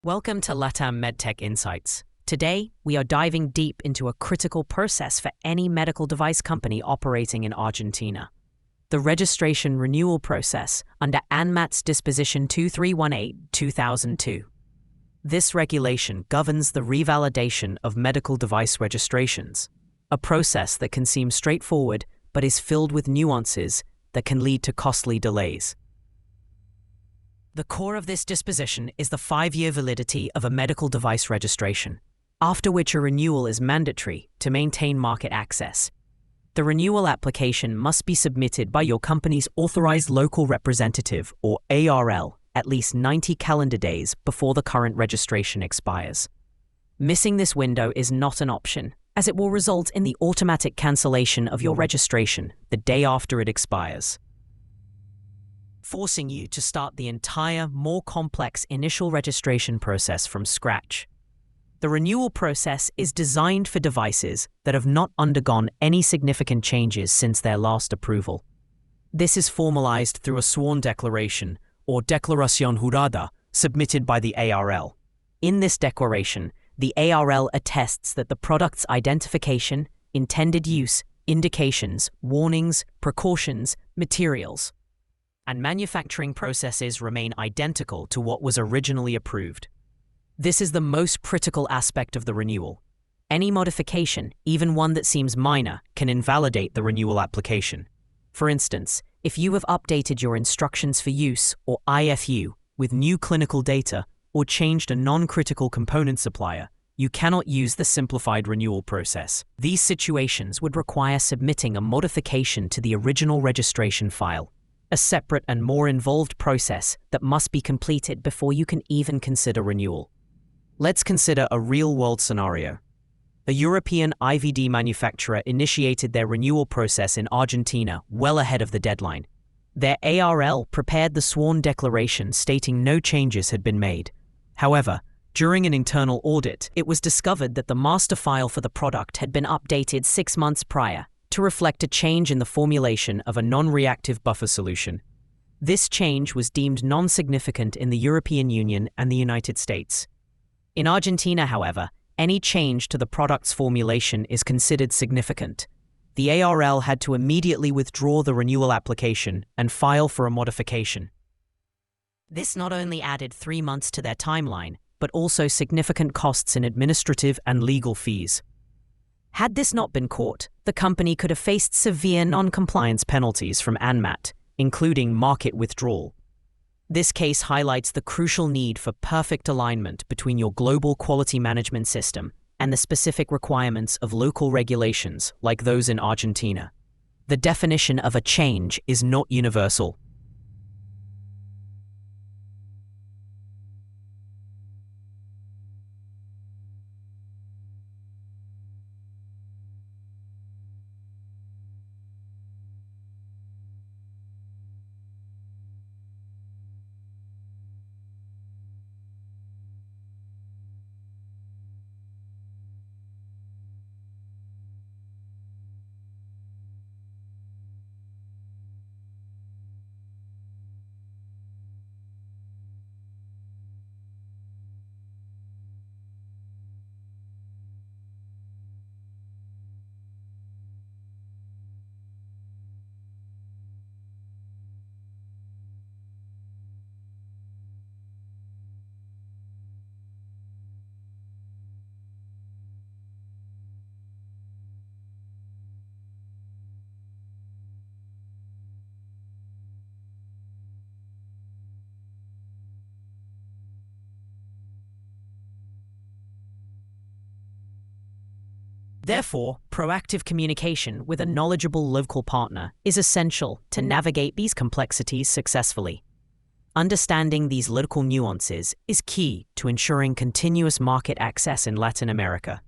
Welcome to LATAM MedTech Insights. Today, we are diving deep into a critical process for any medical device company operating in Argentina. The registration renewal process under ANMAT's Disposition 2318/2002. This regulation governs the revalidation of medical device registrations, a process that can seem straightforward but is filled with nuances that can lead to costly delays. The core of this disposition is the 5-year validity of a medical device registration, after which a renewal is mandatory to maintain market access. The renewal application must be submitted by your company's authorized local representative, or ARL, at least 90 calendar days before the current registration expires. Missing this window is not an option, as it will result in the automatic cancellation of your registration the day after it expires, forcing you to start the entire, more complex initial registration process from scratch. The renewal process is designed for devices that have not undergone any significant changes since their last approval. This is formalized through a sworn declaration, or declaración jurada, submitted by the ARL. In this declaration, the ARL attests that the product's identification, intended use, indications, warnings, precautions, materials, and manufacturing processes remain identical to what was originally approved. This is the most critical aspect of the renewal. Any modification, even one that seems minor, can invalidate the renewal application. For instance, if you have updated your instructions for use, or IFU, with new clinical data, or changed a non-critical component supplier, you cannot use the simplified renewal process. These situations would require submitting a modification to the original registration file, a separate and more involved process that must be completed before you can even consider renewal. Let's consider a real-world scenario. A European IVD manufacturer initiated their renewal process in Argentina well ahead of the deadline. Their ARL prepared the sworn declaration stating no changes had been made. However, during an internal audit, it was discovered that the master file for the product had been updated 6 months prior to reflect a change in the formulation of a non-reactive buffer solution. This change was deemed non-significant in the European Union and the United States. In Argentina, however, any change to the product's formulation is considered significant. The ARL had to immediately withdraw the renewal application and file for a modification. This not only added 3 months to their timeline, but also significant costs in administrative and legal fees. Had this not been caught, the company could have faced severe non-compliance penalties from ANMAT, including market withdrawal. This case highlights the crucial need for perfect alignment between your global quality management system and the specific requirements of local regulations like those in Argentina. The definition of a change is not universal. Therefore, proactive communication with a knowledgeable local partner is essential to navigate these complexities successfully. Understanding these local nuances is key to ensuring continuous market access in Latin America.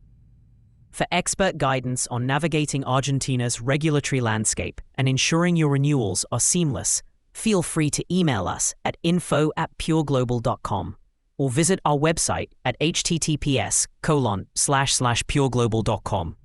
For expert guidance on navigating Argentina's regulatory landscape and ensuring your renewals are seamless, feel free to email us at info@pureglobal.com or visit our website at https://pureglobal.com.